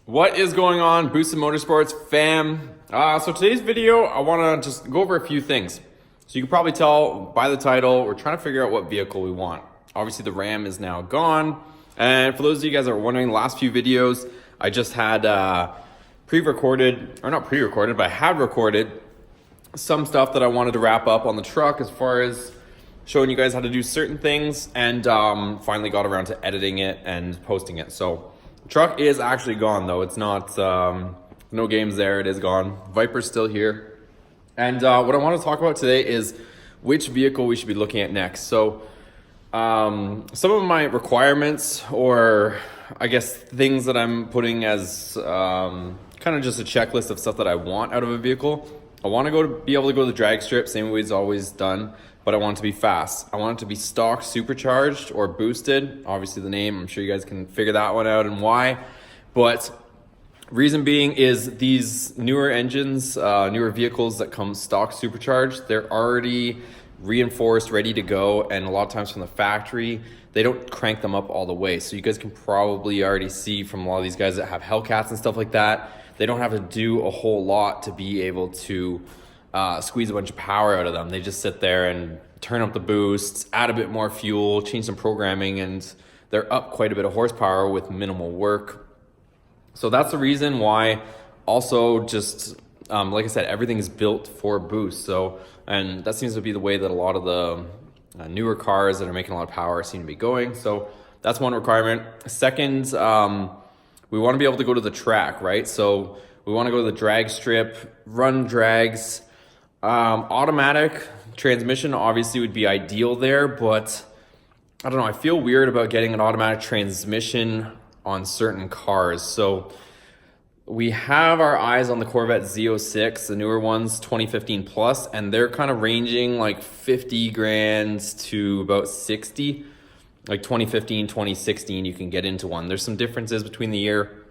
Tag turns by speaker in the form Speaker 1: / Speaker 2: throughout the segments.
Speaker 1: What is going on, Boosted Motorsports fam? So today's video, I want to just go over a few things. So you can probably tell by the title, we're trying to figure out what vehicle we want. Obviously the Ram is now gone. And for those of you guys that are wondering, the last few videos, I just had pre-recorded, or not pre-recorded, but I had recorded some stuff that I wanted to wrap up on the truck as far as showing you guys how to do certain things, and finally got around to editing it and posting it. So the truck is actually gone though. It's not, no games there, it is gone. Viper's still here. And what I want to talk about today is which vehicle we should be looking at next. So some of my requirements, or I guess things that I'm putting as kind of just a checklist of stuff that I want out of a vehicle. I want to be able to go to the drag strip, same way it's always done, but I want it to be fast. I want it to be stock supercharged or boosted. Obviously the name, I'm sure you guys can figure that one out and why. But reason being is these newer engines, newer vehicles that come stock supercharged, they're already reinforced, ready to go, and a lot of times from the factory, they don't crank them up all the way. So you guys can probably already see from a lot of these guys that have Hellcats and stuff like that, they don't have to do a whole lot to be able to squeeze a bunch of power out of them. They just sit there and turn up the boosts, add a bit more fuel, change some programming, and they're up quite a bit of horsepower with minimal work. So that's the reason why. Also, just like I said, everything's built for boost. So, and that seems to be the way that a lot of the newer cars that are making a lot of power seem to be going. So that's one requirement. Second, we want to be able to go to the track, right? So we want to go to the drag strip, run drags. Automatic transmission obviously would be ideal there, but I don't know, I feel weird about getting an automatic transmission on certain cars. So we have our eyes on the Corvette Z06, the newer ones, 2015 plus, and they're kind of ranging like 50 grand to about 60. Like 2015, 2016, you can get into one. There's some differences between the year.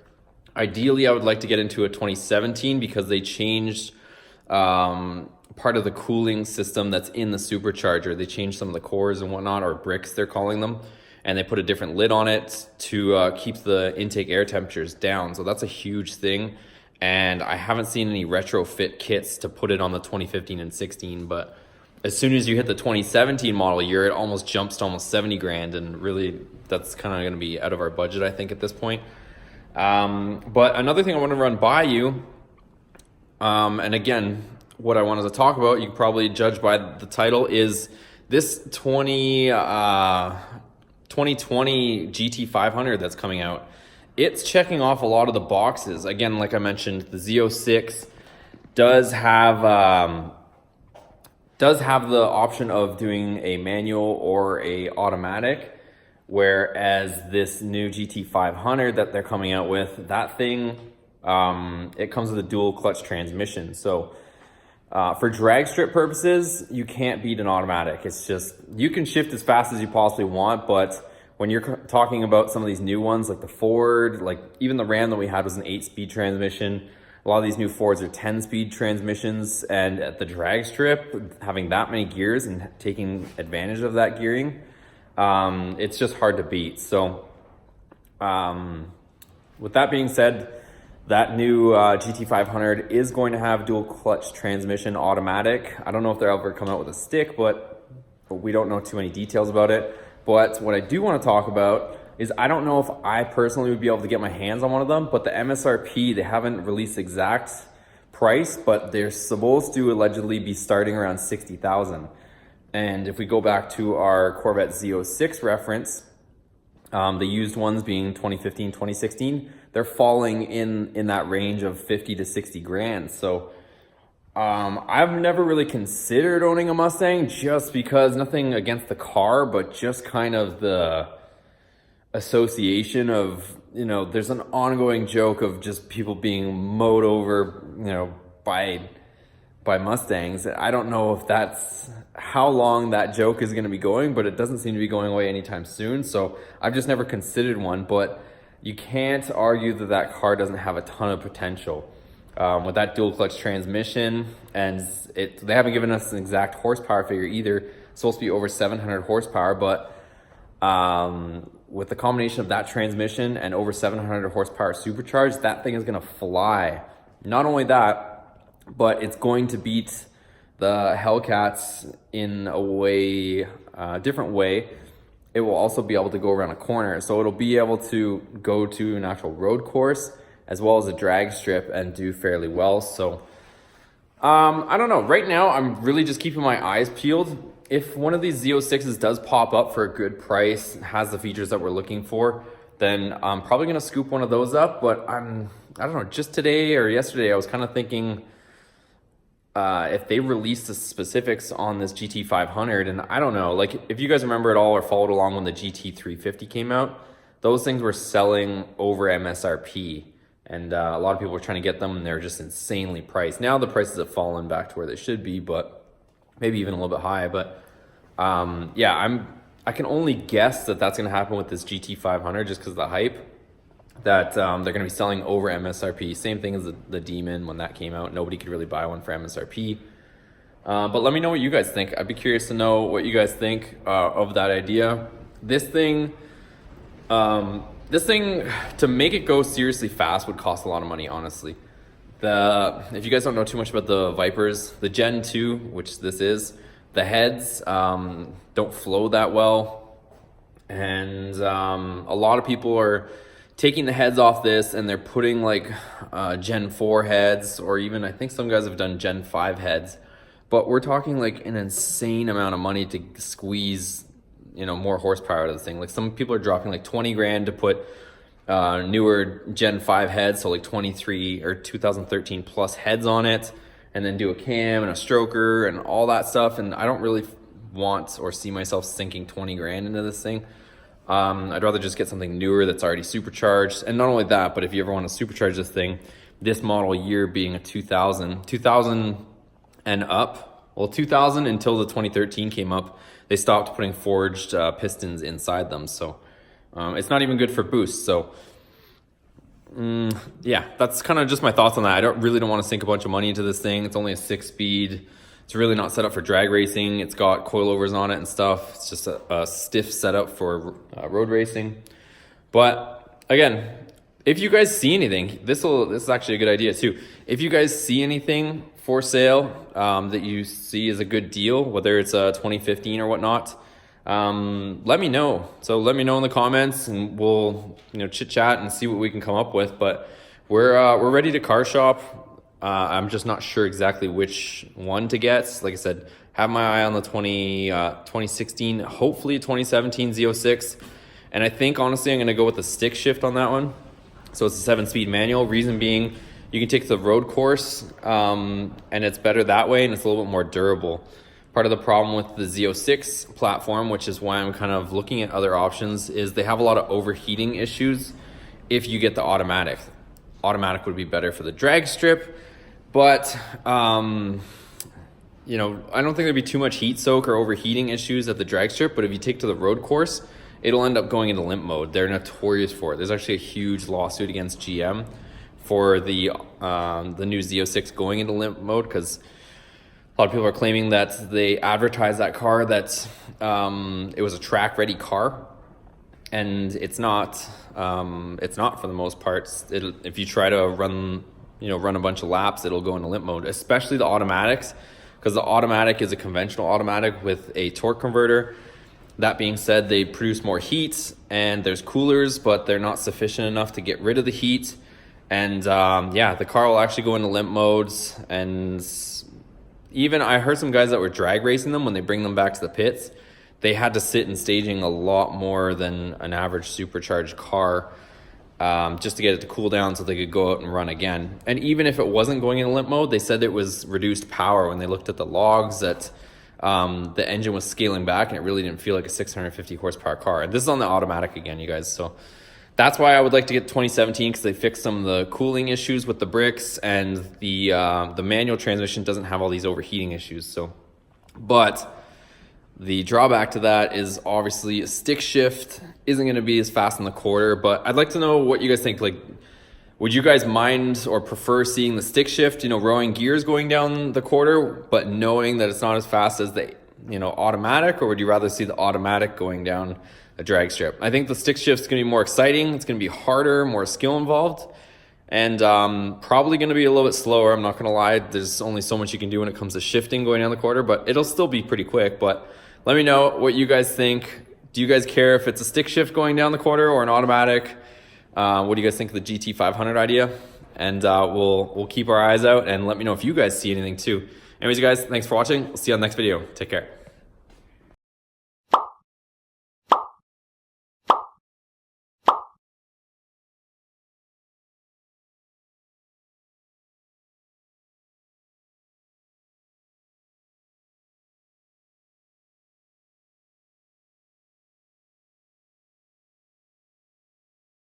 Speaker 1: Ideally, I would like to get into a 2017 because they changed part of the cooling system that's in the supercharger. They changed some of the cores and whatnot, or bricks they're calling them, and they put a different lid on it to keep the intake air temperatures down. So that's a huge thing, and I haven't seen any retrofit kits to put it on the 2015 and 16, but as soon as you hit the 2017 model year, it almost jumps to almost 70 grand, and really that's kind of going to be out of our budget, I think, at this point. But another thing I want to run by you, and again, what I wanted to talk about, you can probably judge by the title, is this 2020 GT500 that's coming out. It's checking off a lot of the boxes. Again, like I mentioned, the Z06 does have the option of doing a manual or a automatic, whereas this new GT500 that they're coming out with, that thing, it comes with a dual clutch transmission. So for drag strip purposes, you can't beat an automatic. It's just, you can shift as fast as you possibly want, but when you're talking about some of these new ones, like the Ford, like even the Ram that we had was an 8-speed transmission. A lot of these new Fords are 10-speed transmissions, and at the drag strip, having that many gears and taking advantage of that gearing, it's just hard to beat. So with that being said, that new GT500 is going to have dual clutch transmission automatic. I don't know if they'll ever come out with a stick, but we don't know too many details about it. But what I do want to talk about is, I don't know if I personally would be able to get my hands on one of them, but the MSRP, they haven't released exact price, but they're supposed to allegedly be starting around 60,000. And if we go back to our Corvette Z06 reference, the used ones being 2015, 2016, they're falling in that range of 50 to 60 grand. So I've never really considered owning a Mustang, just because, nothing against the car, but just kind of the association of, you know, there's an ongoing joke of just people being mowed over, you know, by Mustangs. I don't know if that's how long that joke is going to be going, but it doesn't seem to be going away anytime soon. So I've just never considered one, but you can't argue that that car doesn't have a ton of potential with that dual clutch transmission. And they haven't given us an exact horsepower figure either. It's supposed to be over 700 horsepower, but with the combination of that transmission and over 700 horsepower supercharged, that thing is gonna fly. Not only that, but it's going to beat the Hellcats in a way, different way. It will also be able to go around a corner. So it'll be able to go to an actual road course as well as a drag strip and do fairly well. So I don't know. Right now, I'm really just keeping my eyes peeled. If one of these Z06s does pop up for a good price, has the features that we're looking for, then I'm probably gonna scoop one of those up. But I don't know, just today or yesterday, I was kind of thinking if they released the specifics on this GT500, and I don't know, like if you guys remember at all or followed along when the GT350 came out, those things were selling over MSRP. And a lot of people were trying to get them, and they're just insanely priced. Now the prices have fallen back to where they should be, but maybe even a little bit high. But yeah, I can only guess that that's going to happen with this GT500 just because of the hype. That they're going to be selling over MSRP. Same thing as the Demon when that came out. Nobody could really buy one for MSRP. But let me know what you guys think. I'd be curious to know what you guys think of that idea. This thing, to make it go seriously fast would cost a lot of money, honestly. If you guys don't know too much about the Vipers, the Gen 2, which this is, the heads don't flow that well. And a lot of people are taking the heads off this and they're putting like Gen 4 heads, or even I think some guys have done Gen 5 heads. But we're talking like an insane amount of money to squeeze, more horsepower out of this thing. Like some people are dropping like 20 grand to put newer Gen 5 heads, so like 23 or 2013 plus heads on it, and then do a cam and a stroker and all that stuff. And I don't really want or see myself sinking 20 grand into this thing. I'd rather just get something newer that's already supercharged. And not only that, but if you ever want to supercharge this thing, this model year being a 2000 and up, well, 2000 until the 2013 came up, they stopped putting forged pistons inside them. So it's not even good for boost. So yeah, that's kind of just my thoughts on that. I really don't want to sink a bunch of money into this thing. It's only a 6-speed. It's really not set up for drag racing. It's got coilovers on it and stuff. It's just a stiff setup for road racing. But again, if you guys see anything, this is actually a good idea too. If you guys see anything for sale that you see is a good deal, whether it's a 2015 or whatnot, let me know. So let me know in the comments, and we'll chit chat and see what we can come up with. But we're ready to car shop. I'm just not sure exactly which one to get. Like I said, have my eye on the 2016, hopefully 2017 Z06. And I think, honestly, I'm going to go with the stick shift on that one. So it's a 7-speed manual. Reason being, you can take the road course, and it's better that way, and it's a little bit more durable. Part of the problem with the Z06 platform, which is why I'm kind of looking at other options, is they have a lot of overheating issues if you get the automatic. Automatic would be better for the drag strip. But, I don't think there'd be too much heat soak or overheating issues at the drag strip. But if you take to the road course, it'll end up going into limp mode. They're notorious for it. There's actually a huge lawsuit against GM for the new Z06 going into limp mode, because a lot of people are claiming that they advertised that car that it was a track-ready car, and it's not. It's not for the most part. If you try to run a bunch of laps, it'll go into limp mode, especially the automatics, because the automatic is a conventional automatic with a torque converter. That being said, they produce more heat, and there's coolers, but they're not sufficient enough to get rid of the heat. And yeah, the car will actually go into limp modes. And even I heard some guys that were drag racing them, when they bring them back to the pits, they had to sit in staging a lot more than an average supercharged car, just to get it to cool down so they could go out and run again. And even if it wasn't going into limp mode, they said it was reduced power. When they looked at the logs, that the engine was scaling back, and it really didn't feel like a 650 horsepower car. And this is on the automatic again, you guys. So that's why I would like to get 2017, because they fixed some of the cooling issues with the bricks, and the manual transmission doesn't have all these overheating issues. So, but the drawback to that is obviously a stick shift isn't going to be as fast in the quarter. But I'd like to know what you guys think. Like, would you guys mind or prefer seeing the stick shift, rowing gears going down the quarter, but knowing that it's not as fast as the you know, automatic, or would you rather see the automatic going down a drag strip? I think the stick shift's going to be more exciting. It's going to be harder, more skill involved, and probably going to be a little bit slower. I'm not going to lie. There's only so much you can do when it comes to shifting going down the quarter, but it'll still be pretty quick. But let me know what you guys think. Do you guys care if it's a stick shift going down the quarter or an automatic? What do you guys think of the GT500 idea? And we'll keep our eyes out and let me know if you guys see anything too. Anyways, you guys, thanks for watching. We'll see you on the next video. Take care.